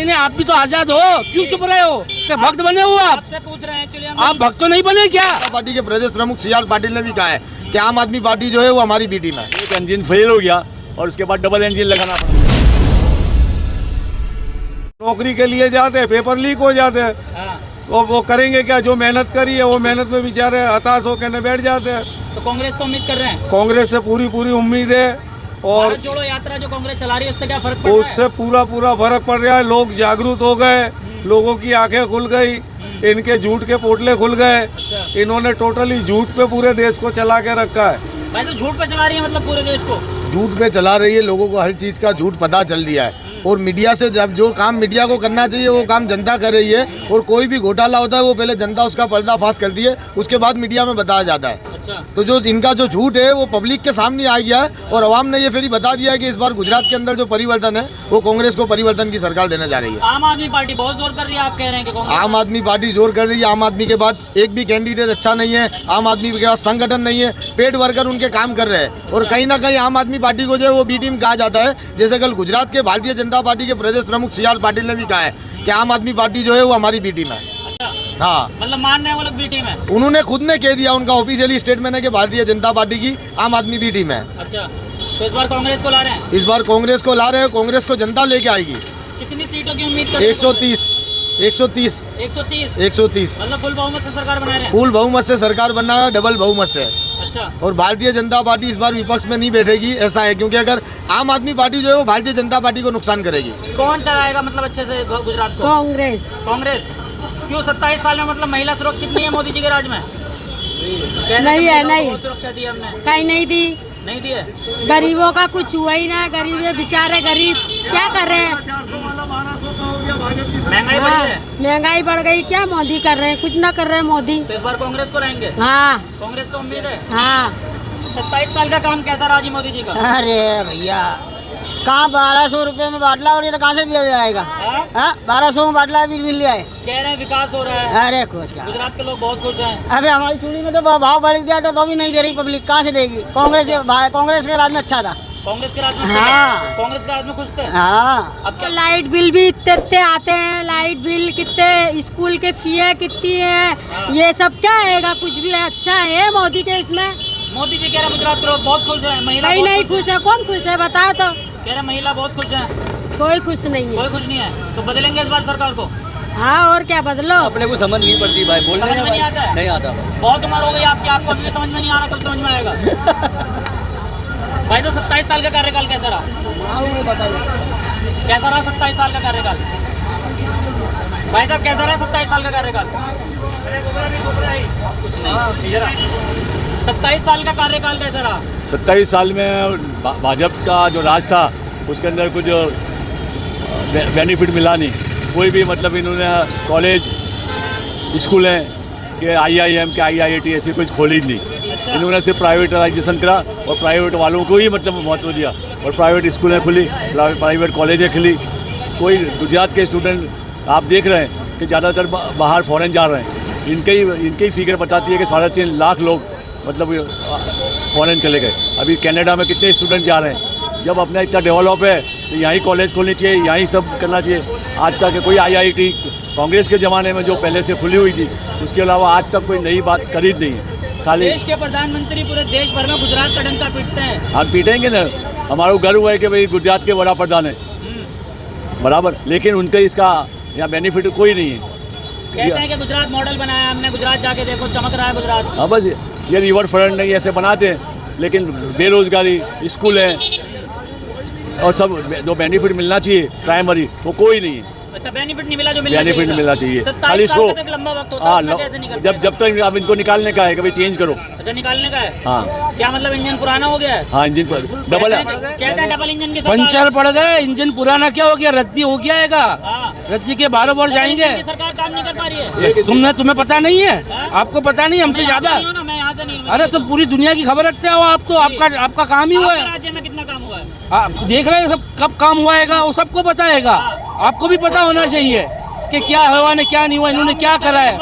नहीं, आप भी तो आजाद हो, क्यों चुप रहे हो? क्या भक्त बने हो आप? आपसे पूछ रहे हैं एक्चुअली हम। आप भक्त तो नहीं बने क्या? पार्टी के प्रदेश प्रमुख CR पाटिल ने भी कहा है कि आम आदमी पार्टी जो है वो हमारी बी टीम है। एक इंजन फेल हो गया और उसके बाद डबल इंजन लगाना पड़ा। नौकरी के लिए जाते हैं, पेपर लीक हो जाते हैं, तो वो करेंगे क्या? जो मेहनत करी है वो मेहनत में बेचारे हताश होकर बैठ जाते हैं। तो कांग्रेस से उम्मीद कर रहे हैं? कांग्रेस से पूरी उम्मीद है और भारत जोड़ो यात्रा जो कांग्रेस चला रही है उससे क्या फर्क पड़ रहा है? उससे पूरा फर्क पड़ रहा है। लोग जागरूक हो गए, लोगों की आंखें खुल गई, इनके झूठ के पोटले खुल गए। इन्होंने टोटली झूठ पे पूरे देश को चला के रखा है। भाई तो झूठ पे चला रही है मतलब पूरे देश को? झूठ पे चला रही है, लोगों को हर चीज़ का झूठ पता चल दिया है। और मीडिया से जब जो काम मीडिया को करना चाहिए वो काम जनता कर रही है। और कोई भी घोटाला होता है वो पहले जनता उसका पर्दाफाश करती है, उसके बाद मीडिया में बताया जाता है। अच्छा। तो जो इनका जो झूठ है वो पब्लिक के सामने आ गया है और अवाम ने ये फिर बता दिया है कि इस बार गुजरात के अंदर जो परिवर्तन है वो कांग्रेस को परिवर्तन की सरकार देने जा रही है। आम आदमी पार्टी बहुत जोर कर रही है, आप कह रहे हैं कि कांग्रेस? आम आदमी पार्टी जोर कर रही है। आम आदमी के बाद एक भी कैंडिडेट अच्छा नहीं है, आम आदमी के पास संगठन नहीं है, पेड वर्कर उनके काम कर रहे हैं। और कहीं ना कहीं आम आदमी पार्टी को जो है वो बी टीम कहा जाता है। जैसे कल गुजरात के भारतीय जनता पार्टी के प्रदेश प्रमुख CR पाटिल ने भी कहा है कि आम आदमी पार्टी जो है वो हमारी बी टीम है। हाँ, मतलब मान रहे हैं वो लोग बी टीम है? उन्होंने खुद ने कह दिया, उनका ऑफिशियली स्टेटमेंट है कि भारतीय जनता पार्टी की आम आदमी बी टीम है। अच्छा, तो इस बार कांग्रेस को ला रहे हैं? इस बार कांग्रेस को ला रहे हैं, कांग्रेस को जनता लेके आएगी। कितनी सीटों की उम्मीद कर रहे हैं? 130 130 मतलब फुल बहुमत से सरकार बना रहे हैं? फुल बहुमत से सरकार बनना है, डबल बहुमत से। अच्छा। और भारतीय जनता पार्टी इस बार विपक्ष में नहीं बैठेगी, ऐसा है। क्योंकि अगर आम आदमी पार्टी जो है वो भारतीय जनता पार्टी को नुकसान करेगी। कौन चलाएगा मतलब अच्छे से गुजरात को? कांग्रेस। कांग्रेस क्यों? 27 साल में मतलब महिला सुरक्षित नहीं है मोदी जी के राज में? नहीं है, नहीं बहुत सुरक्षा दी हमने। कहीं नहीं दी, नहीं दी है। गरीबों का कुछ हुआ ही ना। गरीब है बेचारे, गरीब क्या कर रहे हैं? महंगाई बढ़ गई है। महंगाई बढ़ गई, क्या मोदी कर रहे हैं? कुछ ना कर रहे हैं मोदी। तो इस बार कांग्रेस को लाएंगे? हाँ कांग्रेस से उम्मीद है? हाँ। 27 साल का काम कैसा रहा जी मोदी जी का? अरे भैया, कहाँ 1200 रुपए में बाटला और ये तो कहाँ से दिया जाएगा? 1200 में बाटला भी मिल जाए। कह रहे हैं विकास हो रहा है। अरे खुश का, गुजरात के लोग बहुत खुश हैं। अबे हमारी चूड़ी में तो भाव बढ़ गया तो भी नहीं दे रही पब्लिक, कहाँ से देगी? कांग्रेस के राज में अच्छा था। कांग्रेस के राज में? हाँ। कांग्रेस के राज में खुश थे। हाँ। अब क्या? लाइट बिल भी इतने आते हैं, लाइट बिल कितने, स्कूल के फीस कितनी है, ये सब क्या आएगा? कुछ भी अच्छा है मोदी के इसमें? मोदी जी कह रहे हैं गुजरात के लोग बहुत खुश है, महिला कहीं बहुत नहीं खुश है। कौन खुश है बताओ तो? कह रहे हैं महिला बहुत खुश है। कोई खुश नहीं है। कोई खुश नहीं है। तो बदलेंगे इस बार सरकार को? हाँ, और क्या बदलो? अपने को समझ नहीं पड़ती भाई, बोलने समझ में नहीं आता है? नहीं आता। बहुत उम्र हो गई आपकी, आपको अभी भी समझ में नहीं आ रहा, कब समझ में आएगा? भाई तो 27 साल का कार्यकाल कैसा रहा? कैसा रहा 27 साल का कार्यकाल? भाई साहब कैसा रहा 27 साल का कार्यकाल? 27 साल का कार्यकाल कैसा रहा? 27 साल में भाजपा का जो राज था उसके अंदर कुछ बेनिफिट मिला नहीं। कोई भी मतलब इन्होंने कॉलेज स्कूलें के IIM के IIT ऐसी कुछ खोली नहीं। अच्छा। इन्होंने सिर्फ प्राइवेटाइजेशन करा और प्राइवेट वालों को ही मतलब महत्व दिया और प्राइवेट स्कूलें खुली, प्राइवेट कॉलेजें खुली। कोई गुजरात के स्टूडेंट आप देख रहे हैं कि ज़्यादातर बाहर फॉरेन जा रहे हैं। इनके ही फिगर बताती है कि 3.5 लाख लोग मतलब फॉरेन चले गए। अभी कनाडा में कितने स्टूडेंट जा रहे हैं। जब अपना इतना डेवलप है तो यहीं कॉलेज खोलनी चाहिए, यहीं सब करना चाहिए। आज तक कोई IIT कांग्रेस के ज़माने में जो पहले से खुली हुई थी उसके अलावा आज तक कोई नई बात करी नहीं है। खाली देश के प्रधानमंत्री पूरे देश भर में गुजरात का डंका पीटते हैं। हम पीटेंगे ना, हमारा गर्व है कि भाई गुजरात के बड़ा प्रधान है बराबर, लेकिन उनका इसका यहाँ बेनिफिट कोई नहीं है। कहते हैं कि गुजरात मॉडल बनाया हमने, गुजरात जाके देखो चमक रहा है गुजरात। हाँ बस ये रिवर फ्रंट नहीं ऐसे बनाते हैं, लेकिन बेरोजगारी, स्कूल है और सब जो बेनिफिट मिलना चाहिए प्राइमरी वो कोई नहीं है। अच्छा, बेनिफिट नहीं मिला जो मिलना बेनिफिट नहीं मिलना चाहिए। 27 साल तक लंबा वक्त होता है, उसमें कैसे निकलते हैं? जब तक अब इनको निकालने का है, कभी चेंज करो। अच्छा, निकालने का है? हाँ। क्या मतलब इंजन पुराना हो गया है? हाँ, इंजन पर डबल है। कहते हैं डबल इंजन की सरकार। पंचर पड़ गए, इंजन पुराना क्या हो गया? रद्दी हो गया है। हाँ। रद्दी के बारों बार जाएंगे। इंजन की सरकार काम नहीं कर पा रही है। तुम्हें पता नहीं है? आपको पता नहीं हमसे ज्यादा? मैं यहाँ से नहीं हूँ। अरे तो पूरी दुनिया की खबर रखते हो आप तो। आपका काम ही हुआ है। राज्य में कितना काम हुआ है? आप देख रहे हैं सब, कब काम हुआ है वो सबको बताएगा। आपको भी पता होना चाहिए कि क्या हुआ ने क्या नहीं हुआ, इन्होंने क्या करा है।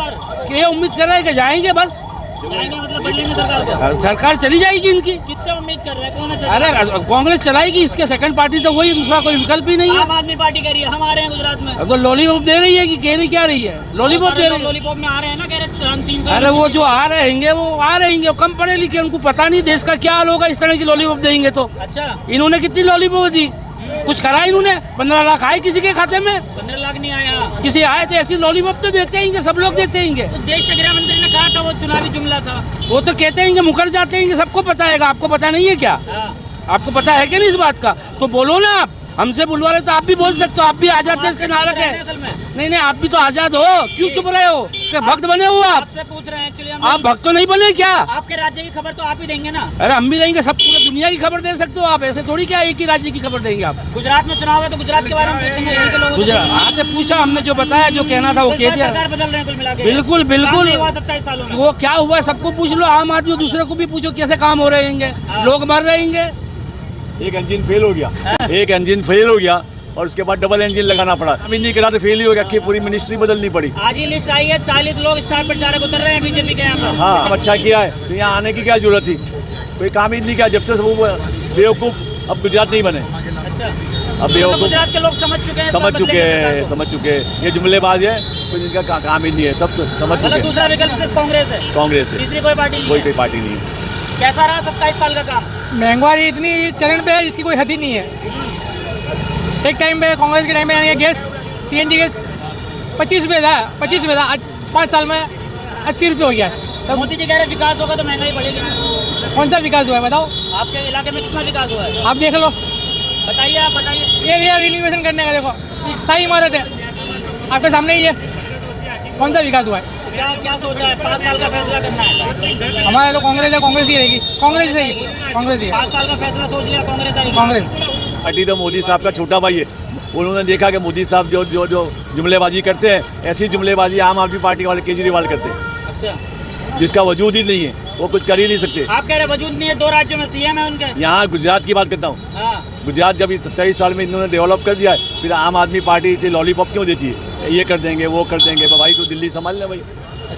कि ये उम्मीद कर रहे हैं कि जाएंगे बस। जाएंगे मतलब बदलेंगे सरकार को। सरकार चली जाएगी इनकी। किससे उम्मीद कर रहे हैं, कौन अच्छा अरे कांग्रेस चलाएगी, इसके सेकंड पार्टी तो वही, दूसरा कोई विकल्प ही नहीं है। आम आदमी पार्टी कह रही है, हम आ रहे हैं गुजरात में। अब तो लॉलीपॉप दे रही है कि कह रही क्या रही है? लॉलीपॉप दे रही है। लॉलीपॉप में आ रहे हैं ना, कह रहे हम 3 अरे वो जो आ रहेंगे वो आ रहेंगे, वो कम पढ़े लिखे, उनको पता नहीं देश का क्या हाल होगा इस तरह की लॉलीपॉप देंगे तो। अच्छा, इन्होंने कितनी लॉलीपॉप दी? कुछ करा इन्होंने? 15 लाख आए किसी के खाते में? 15 लाख नहीं आया। किसी आए तो ऐसी लॉलीपॉप तो देते हैं, सब लोग देते हैं। तो देश के गृह मंत्री ने कहा था, वो चुनावी जुमला था। वो तो कहते हैं मुकर जाते हैं, सबको पता है। आपको पता नहीं है क्या? हाँ। आपको पता है क्या नहीं इस बात का? तो बोलो ना, आप हमसे बुलवा रहे तो आप भी बोल सकते हो, आप भी आजाद देश के नागरिक है। नहीं, आप भी तो आजाद हो, क्यों चुप रहे हो? क्या भक्त बने हो आप? आपसे पूछ रहे हैं एक्चुअली। आप भक्त तो नहीं बने क्या? आपके राज्य की खबर तो आप ही देंगे ना। अरे हम भी देंगे, सब पूरे दुनिया की खबर दे सकते हो आप, ऐसे थोड़ी क्या एक ही राज्य की खबर देंगे आप? गुजरात में चुनाव है तो गुजरात के बारे में पूछेंगे यहीं के लोगों से। गुजरात आपसे पूछा, हमने जो बताया, जो कहना था वो कह दिया। सरकार बदल रहे हैं कुल मिला के। बिल्कुल बिल्कुल। 27 सालों में वो क्या हुआ सबको पूछ लो, आम आदमी दूसरे को भी पूछो कैसे काम हो रहेंगे, लोग मर रहेंगे। एक इंजन फेल हो गया, एक इंजन फेल हो गया और उसके बाद डबल इंजन लगाना पड़ा। अभी नहीं करा तो फेल ही हो गया कि पूरी मिनिस्ट्री बदलनी पड़ी। आज ही लिस्ट आई है, 40 लोग स्टार प्रचारक उतर रहे हैं बीजेपी के यहाँ पर। हाँ, अच्छा किया है, तो यहाँ आने की क्या जरूरत थी? कोई काम ही नहीं किया जब तक वो बेवकूफ़ अब गुजरात नहीं बने। अच्छा, अब तो बेवकूफ़ गुजरात के लोग समझ चुके हैं, समझ चुके हैं। ये जुमलेबाज है, कुछ इनका काम ही नहीं है, सब समझ चुके हैं। दूसरा विकल्प सिर्फ कांग्रेस है, कांग्रेस है, तीसरी कोई पार्टी नहीं कोई है। कोई पार्टी नहीं है। कैसा रहा 27 साल का काम? महंगाई इतनी चरण पे है, इसकी कोई हद ही नहीं है। एक टाइम पे कांग्रेस के टाइम पे यानी गैस CNG गैस 25 रुपये था, 25 रुपये था, आज 5 साल में 80 रुपये हो गया है। तो मोदी जी कह रहे विकास होगा तो महंगाई बढ़ेगी ना। कौन सा विकास हुआ है बताओ? आपके इलाके में कितना विकास हुआ है? आप देख लो, बताइए, आप बताइए। ये रिनोवेशन करने का देखो, सारी इमारत है आपके सामने ही है, कौन सा विकास हुआ है? क्या सोचा है? 5 साल का फैसला करना है। हमारे तो कांग्रेस है, कांग्रेस ही रहेगी, कांग्रेस ही, कांग्रेस ही 5 साल का फैसला सोच लिया, कांग्रेस आएगी। कांग्रेस। पार्टी तो मोदी साहब का छोटा भाई है। उन्होंने देखा कि मोदी साहब जो जो जो जुमलेबाजी करते हैं, ऐसी जुमलेबाजी आम आदमी पार्टी वाले केजरीवाल करते हैं, अच्छा, जिसका वजूद ही नहीं है, वो कुछ कर ही नहीं सकते। आप कह रहे वजूद नहीं है, 2 राज्यों में CM है उनके। यहाँ गुजरात की बात करता हूँ। हाँ। गुजरात जब 27 साल में इन्होंने डेवलप कर दिया है, फिर आम आदमी पार्टी इसे लॉलीपॉप क्यों देती है? ये कर देंगे, वो कर देंगे, भाई तो दिल्ली संभाल ले भाई।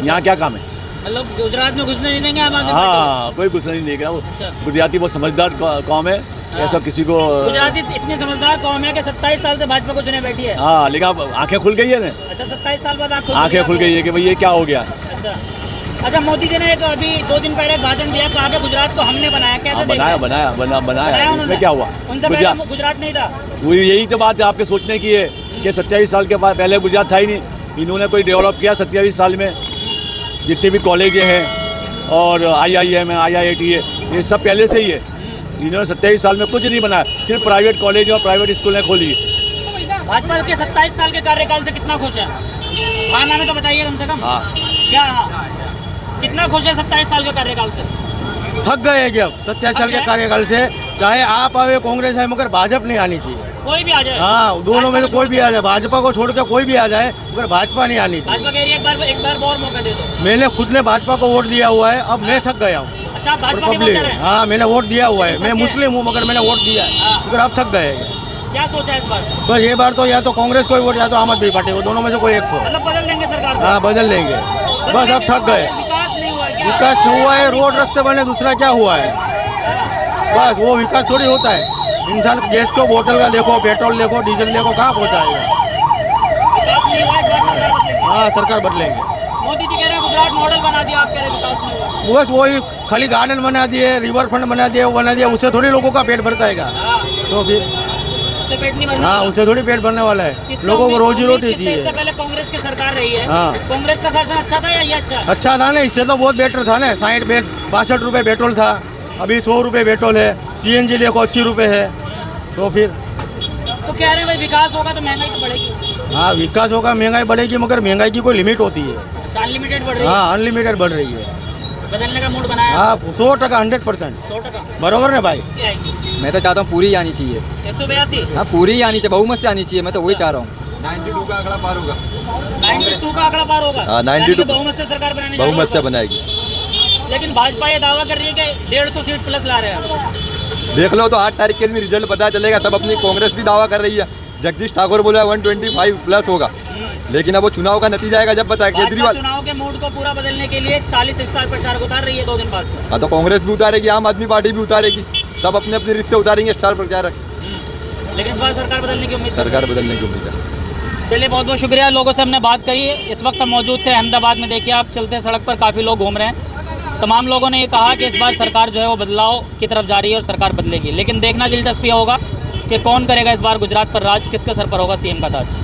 यहाँ क्या काम है? मतलब गुजरात में घुसने नहीं देंगे आम आदमी हाँ, कोई घुसने नहीं देगा। वो गुजराती बहुत समझदार कौम है, ऐसा किसी को। गुजराती इतनी समझदार कौम है कि 27 साल से भाजपा को चुने बैठी है। हाँ, लेकिन अब आंखें खुल गई है ना। अच्छा, 27 साल बाद आंखें खुल गई है कि भाई ये क्या हो गया। अच्छा, मोदी जी ने एक अभी 2 दिन पहले एक भाषण दिया, कहा कि गुजरात को हमने बनाया। कैसे देखते हैं? बनाया इसमें क्या हुआ? उनसे पहले गुजरात नहीं था। वो यही तो बात आपके सोचने की है कि 27 साल के बाद पहले गुजरात था ही नहीं। इन्होंने कोई डेवलप किया 27 साल में? जितने भी कॉलेजें हैं और IIM है, IIT है, ये सब पहले से ही है। इन्होंने 27 साल में कुछ नहीं बनाया, सिर्फ प्राइवेट कॉलेज और प्राइवेट स्कूलें खोली है। भाजपा के 27 साल के कार्यकाल से कितना खुश है? हाँ ना, में तो बताइए कम से कम। हाँ। क्या कितना खुश है 27 साल के कार्यकाल से? थक गए हैं कि अब 27 साल के कार्यकाल से, चाहे आप आए कांग्रेस है, मगर भाजपा नहीं आनी चाहिए। कोई भी आ जाए। हाँ, दोनों में से कोई भी आ जाए, भाजपा को छोड़ के कोई भी आ जाए, मगर भाजपा नहीं आनी चाहिए। भाजपा कह रही है एक बार और मौका दे दो। मैंने खुद ने भाजपा को वोट दिया हुआ है, अब मैं थक गया हूँ। अच्छा, भाजपा के पब्लिक, वोटर हैं। हाँ, मैंने वोट दिया हुआ है, मैं मुस्लिम हूँ मगर मैंने वोट दिया है, मगर अब थक गए हैं। क्या सोचा है इस बार? बस ये बार तो या तो कांग्रेस को वोट या तो आम आदमी पार्टी को, दोनों में से कोई एक को। मतलब बदल देंगे सरकार को? हाँ, बदल देंगे, बस अब थक गए। विकास नहीं हुआ है क्या? विकास हुआ है, रोड रास्ते बने, दूसरा क्या हुआ है? बस वो विकास थोड़ी होता है। इंसान गैस को बोतल का देखो, पेट्रोल देखो, डीजल देखो, कहाँ पहुँचाएगा? विकास नहीं हुआ, इस बार सरकार बदलेगी। हाँ, सरकार बदलेंगे। मोदी जी कह रहे हैं गुजरात मॉडल बना दिया, आप कह रहे हैं विकास नहीं हुआ। बस वही खाली गार्डन बना दिए, रिवर फ्रंट बना दिए, वो बना दिया, उससे थोड़ी लोगों का पेट भरता है। तो फिर उससे पेट नहीं भरना। हाँ, उससे थोड़ी पेट भरने वाला है, किससे लोगों को रोजी रोटी किससे? चाहिए। इससे पहले कांग्रेस की सरकार रही है। हाँ। कांग्रेस का शासन अच्छा था या ये अच्छा? अच्छा था ना, इससे तो बहुत बेटर था ना। 62 रुपये पेट्रोल था, अभी 100 रुपये पेट्रोल है। CNG देखो 80 रुपये है। तो फिर तो कह रहे हैं भाई विकास होगा तो महंगाई तो बढ़ेगी। हाँ, विकास होगा, महंगाई बढ़ेगी, मगर महंगाई की कोई लिमिट होती है। अनलिमिटेड बढ़ रही है। हाँ, अनलिमिटेड बढ़ रही है। बदलने का मूड बनाया। हाँ, 100% 100%। 100%। बरोबर ना भाई? क्या आएगी? मैं तो चाहता हूँ पूरी आनी चाहिए। 182। हाँ, पूरी आनी चाहिए, बहुमत से आनी चाहिए, मैं तो वही चाह रहा हूँ। 92 का आंकड़ा पार होगा। 92 का आंकड़ा पार होगा। हाँ, 92 बहुमत से सरकार बनाने जा रही है। बहुमत से बनाएगी। लेकिन भाजपा ये दावा कर रही है कि 150 सीट प्लस ला रहे हैं। देख लो तो 8 तारीख के दिन रिजल्ट पता चलेगा। सब अपनी कांग्रेस भी दावा कर रही है, जगदीश ठाकुर बोला 125 प्लस होगा, लेकिन अब वो चुनाव का नतीजा आएगा जब बताया भाजपा केजरीवाल। चुनाव के मूड को पूरा बदलने के लिए 40 स्टार प्रचारक उतार रही है 2 दिन बाद से। हाँ तो कांग्रेस भी उतारेगी, आम आदमी पार्टी भी उतारेगी, सब अपने अपने रिश्ते उतारेंगे स्टार प्रचारक। लेकिन इस बार सरकार बदलने की उम्मीद। सरकार बदलने की उम्मीद है। चलिए बहुत बहुत शुक्रिया, लोगों से हमने बात करी। इस वक्त हम मौजूद थे अहमदाबाद में। देखिए आप चलते सड़क पर काफ़ी लोग घूम रहे हैं। तमाम लोगों ने ये कहा कि इस बार सरकार जो है वो बदलाव की तरफ जा रही है और सरकार बदलेगी। लेकिन देखना दिलचस्पी होगा कि कौन करेगा इस बार गुजरात पर राज, किसके सर पर होगा सीएम का ताज।